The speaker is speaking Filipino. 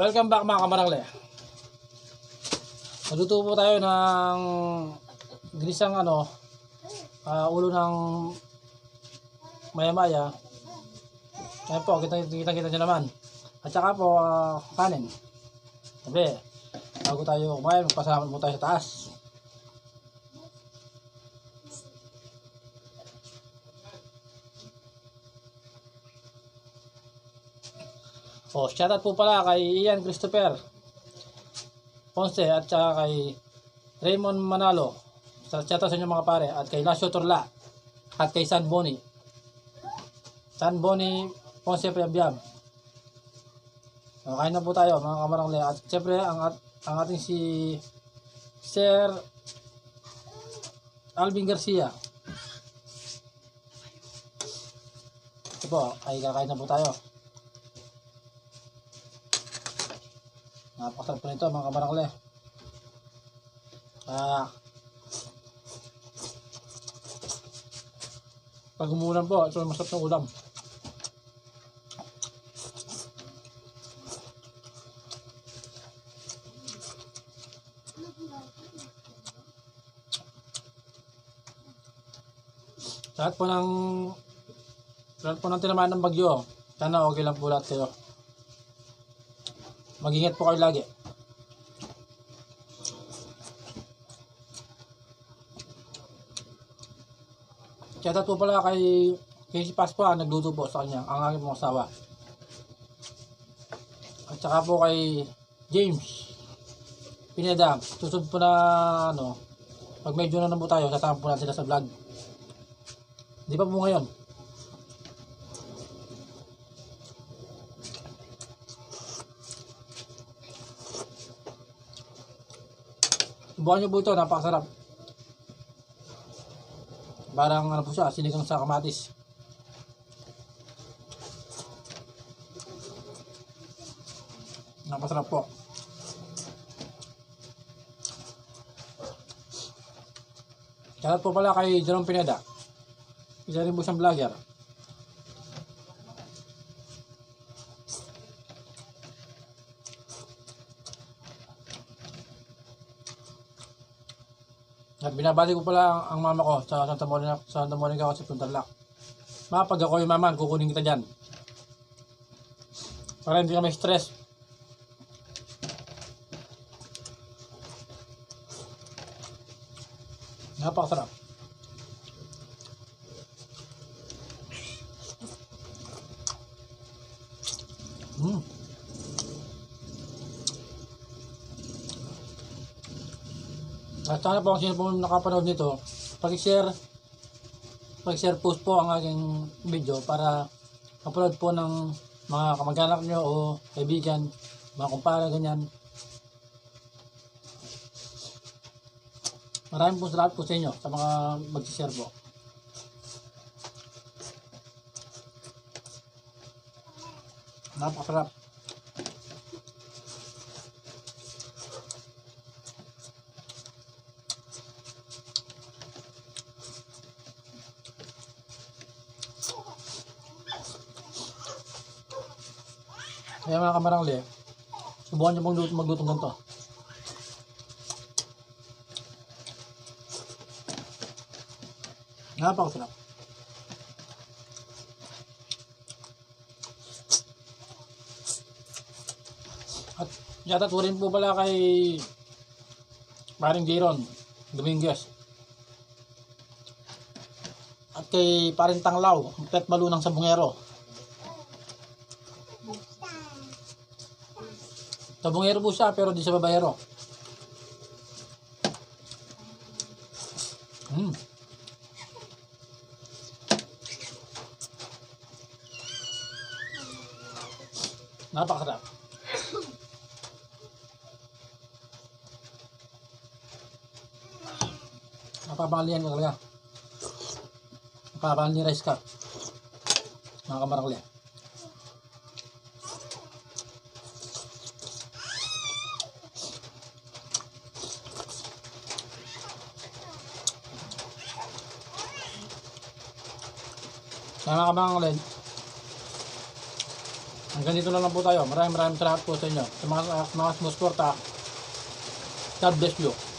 Welcome back mga kamarangle. Naluto po tayo ng ginisang ulo ng maya-maya. Ayan po, kita nyo naman. At saka po, kanin. Sabi, bago tayo kumain, magpasalamat po tayo sa taas. Shoutout po pala kay Ian Christopher Ponce at saka kay Raymond Manalo. Shoutout sa inyo mga pare. At kay Lasio Turla at kay San Boni Ponce Priabiab. Kain na po tayo mga kamarangle. At siyempre ang ating si Sir Alvin Garcia. Ito po, ay kakain na po tayo. Napakasarap po nito mga kamarangle. Pag umulan po, ito masarap ng ulam. Lahat po ng tinamaan ng bagyo, sana okay lang po lahat kayo. Mag-ingat po kayo lagi. Shoutout po pala kay si Pascua, nagluto po sa kanya, ang aking mga asawa. At saka po kay James Pineda, susunod po na pag medyo na po tayo, sasama po natin sila sa vlog. Di pa po ngayon. Subukan nyo po ito, napakasarap. Parang po siya, sinigang sa kamatis. Napakasarap po. Shoutout po pala kay Jerome Pineda. Isa rin po siyang vlogger. At binabalik ko pala ang mama ko sa Santa Monica ako sa Puntarlac. Pag ako yung mama, kukunin kita dyan. Para hindi ka may stress. Napakasarap. At sana po kung sino po nakapanood nito, pag-share post po ang aking video para upload po ng mga kamag-anak nyo o kaibigan, mga kumpara, ganyan. Maraming po salamat po sa inyo sa mga mag-share po. Napakasarap. Kaya mga kamarangli, subukan nyo pong maglutong ganito. Napakasarap. At shoutout po rin po pala kay paring Jaron Dominguez. At kay paring Tanglaw, Pet Malunang sa Bungero. Sa Bungero po siya pero di sa Babayero. Napakasarap. Napapangalian ko talaga. Napapangalian rice cup. Mga kamarangli. Mga kamarangli, Hanggang dito na lang po tayo. Maraming salamat po sa inyo. Sa mga sumusuporta, God bless you.